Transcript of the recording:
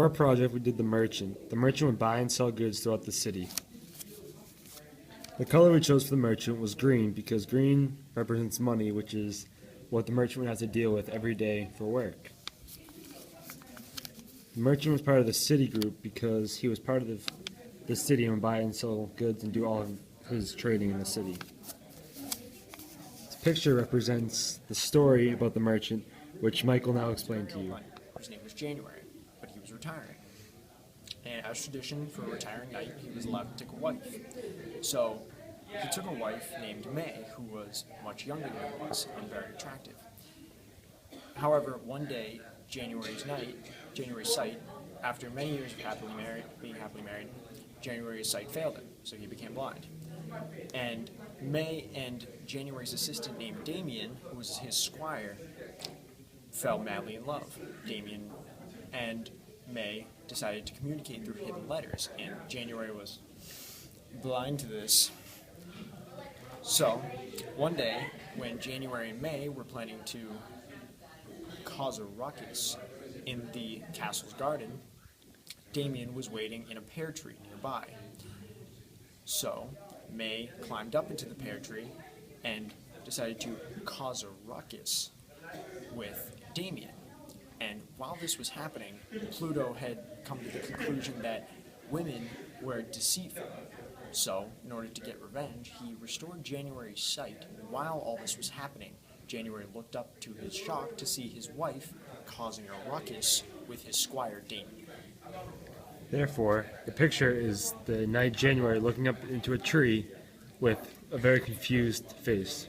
For our project, we did the merchant. The merchant would buy and sell goods throughout the city. The color we chose for the merchant was green because green represents money, which is what the merchant would have to deal with every day for work. The merchant was part of the city group because he was part of the city and would buy and sell goods and do all of his trading in the city. This picture represents the story about the merchant, which Mike will now explain to you. His name was January, but he was retiring. And as tradition for a retiring knight, he was allowed to take a wife. So he took a wife named May, who was much younger than he was and very attractive. However, one day, January's sight, after many years of being happily married, January's sight failed him, so he became blind. And May and January's assistant named Damien, who was his squire, fell madly in love. Damien and May decided to communicate through hidden letters, and January was blind to this. So, one day, when January and May were planning to cause a ruckus in the castle's garden, Damien was waiting in a pear tree nearby. So, May climbed up into the pear tree and decided to cause a ruckus with Damien. And while this was happening, Pluto had come to the conclusion that women were deceitful. So, in order to get revenge, he restored January's sight. While all this was happening, January looked up to his shock to see his wife causing a ruckus with his squire Damien. Therefore, the picture is the knight January looking up into a tree with a very confused face.